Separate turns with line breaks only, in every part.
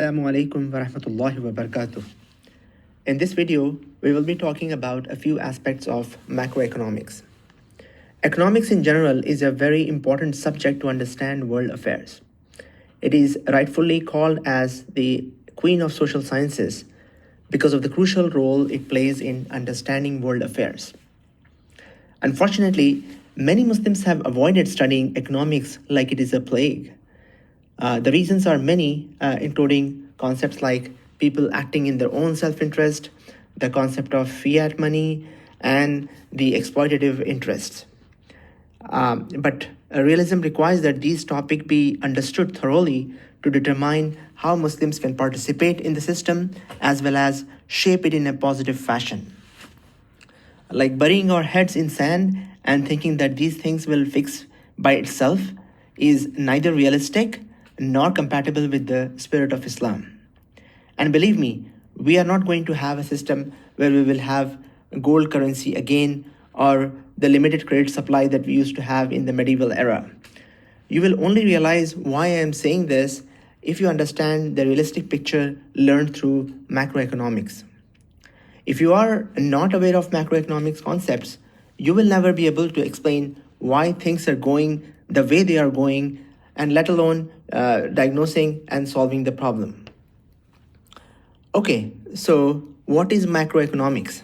Assalamu alaikum wa rahmatullahi wa barakatuh. In this video, we will be talking about a few aspects of macroeconomics. Economics in general is a very important subject to understand world affairs. It is rightfully called as the queen of social sciences because of the crucial role it plays in understanding world affairs. Unfortunately, many Muslims have avoided studying economics like it is a plague. The reasons are many, including concepts like people acting in their own self-interest, the concept of fiat money, and the exploitative interests. But realism requires that these topics be understood thoroughly to determine how Muslims can participate in the system as well as shape it in a positive fashion. Like burying our heads in sand and thinking that these things will fix by itself is neither realistic nor compatible with the spirit of Islam. And believe me, we are not going to have a system where we will have gold currency again or the limited credit supply that we used to have in the medieval era. You will only realize why I am saying this if you understand the realistic picture learned through macroeconomics. If you are not aware of macroeconomics concepts, you will never be able to explain why things are going the way they are going, and let alone diagnosing and solving the problem. Okay, so what is macroeconomics?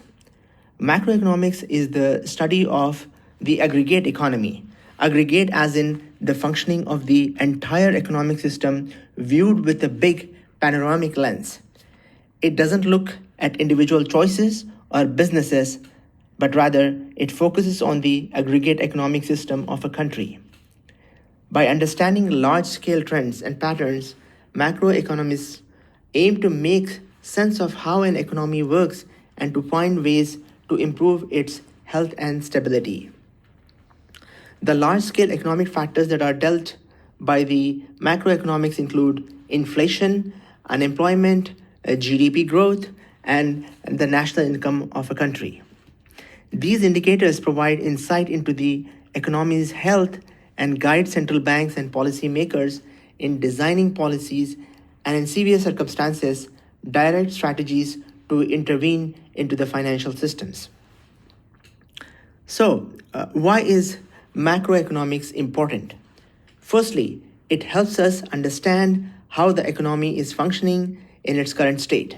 Macroeconomics is the study of the aggregate economy. Aggregate as in the functioning of the entire economic system viewed with a big panoramic lens. It doesn't look at individual choices or businesses, but rather it focuses on the aggregate economic system of a country. By understanding large-scale trends and patterns, macroeconomists aim to make sense of how an economy works and to find ways to improve its health and stability. The large-scale economic factors that are dealt by the macroeconomics include inflation, unemployment, GDP growth, and the national income of a country. These indicators provide insight into the economy's health and guide central banks and policymakers in designing policies and, in severe circumstances, direct strategies to intervene into the financial systems. So, why is macroeconomics important? Firstly, it helps us understand how the economy is functioning in its current state.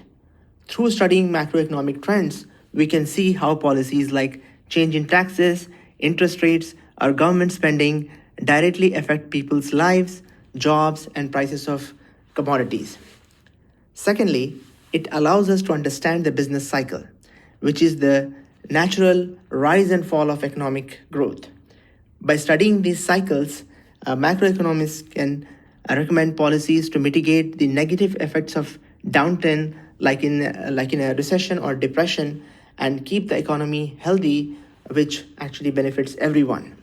Through studying macroeconomic trends, we can see how policies like change in taxes, interest rates, or government spending directly affect people's lives, jobs, and prices of commodities. Secondly, it allows us to understand the business cycle, which is the natural rise and fall of economic growth. By studying these cycles, macroeconomists can recommend policies to mitigate the negative effects of downturn like in a recession or depression and keep the economy healthy, which actually benefits everyone.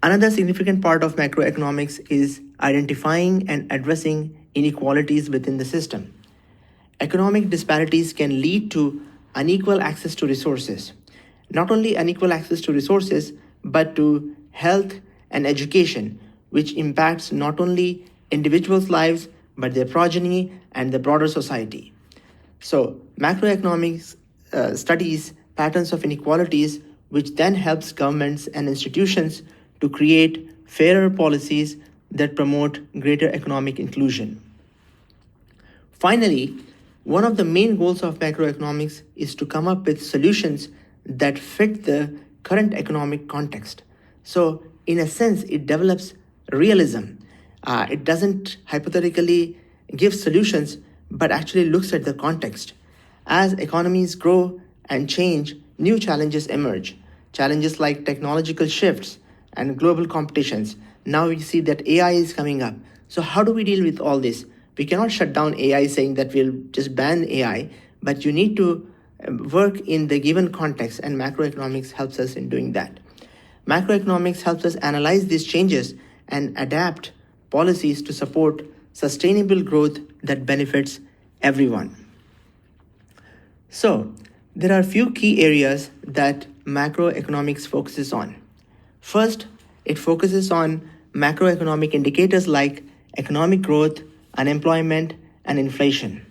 Another significant part of macroeconomics is identifying and addressing inequalities within the system. Economic disparities can lead to unequal access to resources. Not only unequal access to resources, but to health and education, which impacts not only individuals' lives, but their progeny and the broader society. So, macroeconomics studies patterns of inequalities, which then helps governments and institutions to create fairer policies that promote greater economic inclusion. Finally, one of the main goals of macroeconomics is to come up with solutions that fit the current economic context. So, in a sense, it develops realism. It doesn't hypothetically give solutions, but actually looks at the context. As economies grow and change, new challenges emerge. Challenges like technological shifts and global competitions. Now we see that AI is coming up. So how do we deal with all this? We cannot shut down AI saying that we'll just ban AI, but you need to work in the given context, and macroeconomics helps us in doing that. Macroeconomics helps us analyze these changes and adapt policies to support sustainable growth that benefits everyone. So, there are a few key areas that macroeconomics focuses on. First, it focuses on macroeconomic indicators like economic growth, unemployment, and inflation.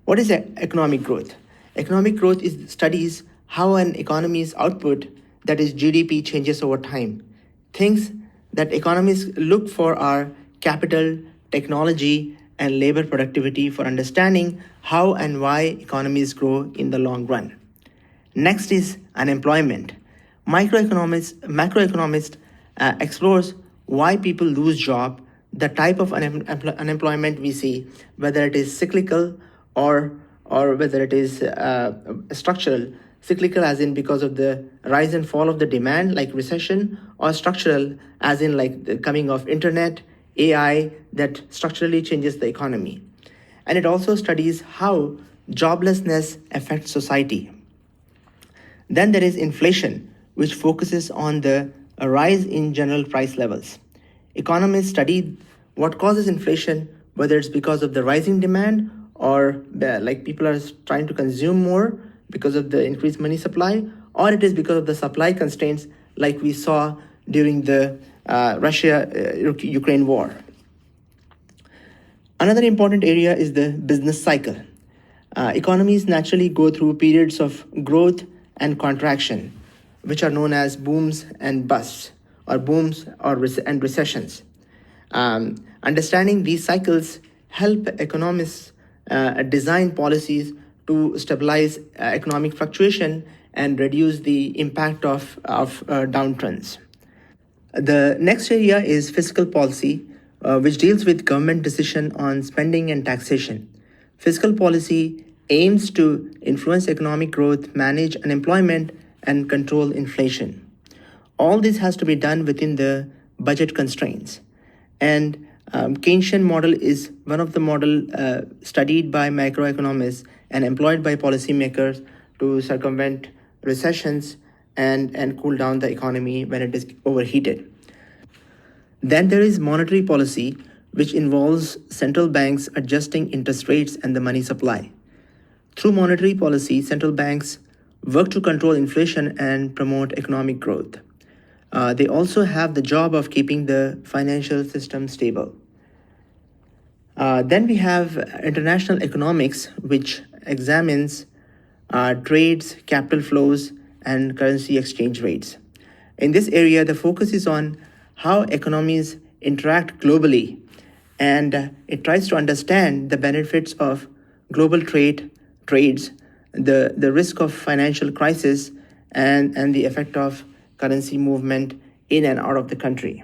What is economic growth? Economic growth is studies how an economy's output, that is GDP, changes over time. Things that economists look for are capital, technology, and labor productivity for understanding how and why economies grow in the long run. Next is unemployment. Macroeconomist explores why people lose job, the type of unemployment we see, whether it is cyclical or whether it is structural. Cyclical as in because of the rise and fall of the demand like recession, or structural as in like the coming of internet, AI that structurally changes the economy. And it also studies how joblessness affects society. Then there is inflation, which focuses on the rise in general price levels. Economists study what causes inflation, whether it's because of the rising demand or like people are trying to consume more because of the increased money supply, or it is because of the supply constraints like we saw during the Russia-Ukraine war. Another important area is the business cycle. Economies naturally go through periods of growth and contraction, which are known as booms and busts, or booms and recessions. Understanding these cycles help economists design policies to stabilize economic fluctuation and reduce the impact of downturns. The next area is fiscal policy, which deals with government decision on spending and taxation. Fiscal policy aims to influence economic growth, manage unemployment, and control inflation. All this has to be done within the budget constraints. And Keynesian model is one of the model studied by macroeconomists and employed by policymakers to circumvent recessions and cool down the economy when it is overheated. Then there is monetary policy, which involves central banks adjusting interest rates and the money supply. Through monetary policy, central banks work to control inflation and promote economic growth. They also have the job of keeping the financial system stable. Then we have international economics, which examines trades, capital flows, and currency exchange rates. In this area, the focus is on how economies interact globally, and it tries to understand the benefits of global trades, the risk of financial crisis, and the effect of currency movement in and out of the country.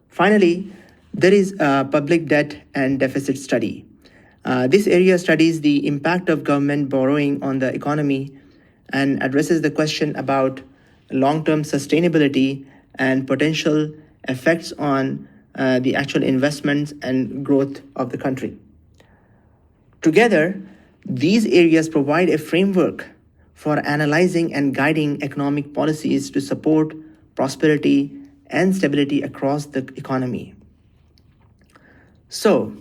Finally, there is public debt and deficit study. This area studies the impact of government borrowing on the economy and addresses the question about long-term sustainability and potential effects on the actual investments and growth of the country. Together, these areas provide a framework for analyzing and guiding economic policies to support prosperity and stability across the economy. So,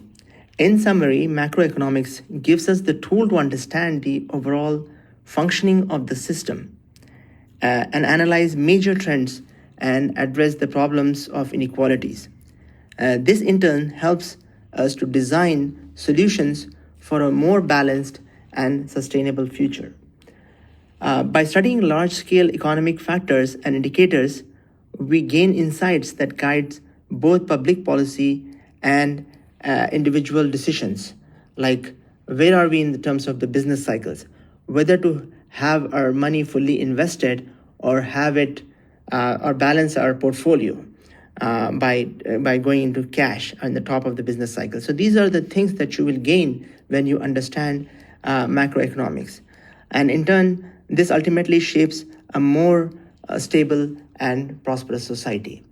in summary, macroeconomics gives us the tool to understand the overall functioning of the system and analyze major trends and address the problems of inequalities. This in turn helps us to design solutions for a more balanced and sustainable future. By studying large-scale economic factors and indicators, we gain insights that guide both public policy and individual decisions, like where are we in the terms of the business cycles, whether to have our money fully invested or have it or balance our portfolio by going into cash on the top of the business cycle. So these are the things that you will gain when you understand macroeconomics. And in turn, this ultimately shapes a more stable and prosperous society.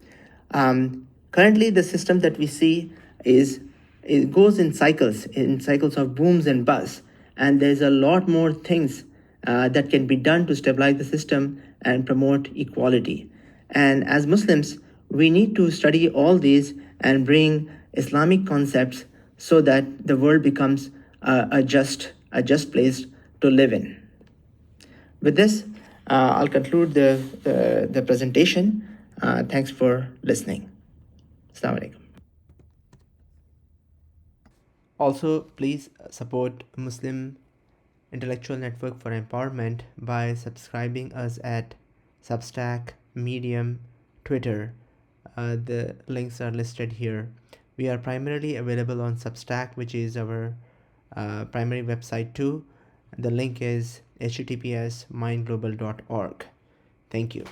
Currently, the system that we see it goes in cycles of booms and busts. And there's a lot more things that can be done to stabilize the system and promote equality. And as Muslims, we need to study all these and bring Islamic concepts so that the world becomes a just place to live in. With this, I'll conclude the presentation. Thanks for listening. Assalamu alaikum. Also, please support Muslim Intellectual Network for Empowerment by subscribing us at Substack, Medium, Twitter. The links are listed here. We are primarily available on Substack, which is our primary website too. The link is https mindglobal.org. Thank you.